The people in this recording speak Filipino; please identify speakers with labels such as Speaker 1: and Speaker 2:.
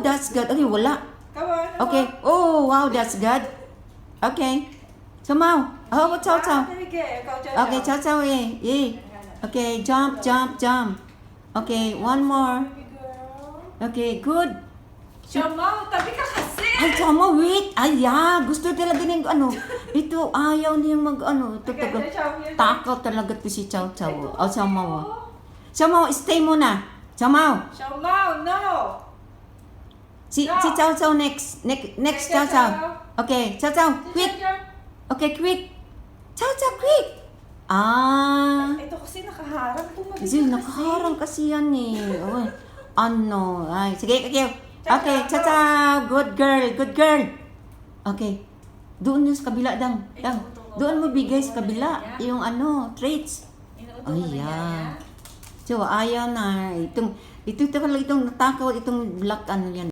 Speaker 1: that's good. Okay, wala.
Speaker 2: Come on.
Speaker 1: Okay. Oh, wow, that's good. Okay. So, Mau. Oh, chow chow. Okay, chow chow, yeah. Okay, jump, jump, jump. Okay, one more. Okay, good.
Speaker 2: Mau, tabi ka kasi.
Speaker 1: Ay, Chama, wait. Ay, yeah. Gusto talaga ng ano. Ito, ayaw niyang mag, ano. Ito,
Speaker 2: Okay,
Speaker 1: takaw talaga to si Chow Chow. O, Chama. Chama, stay muna. Chama.
Speaker 2: Mau, no.
Speaker 1: Si Chow Chow next. Next, Chow Chow. Okay, Chow Chow, quick. Okay, quick. Chow Chow, quick. Ah.
Speaker 2: Ito kasi nakaharang.
Speaker 1: Kasi nakaharang kasi yan eh. Oy. Ano. Ay, sige, okay, Chow Chow. Good girl, good girl. Okay. Doon sa kabila, Dang. Doon mo bigay sa kabila. Yung ano, traits. Ay, yeah. So, ayaw na. Itong natakaw, itong black ano yan.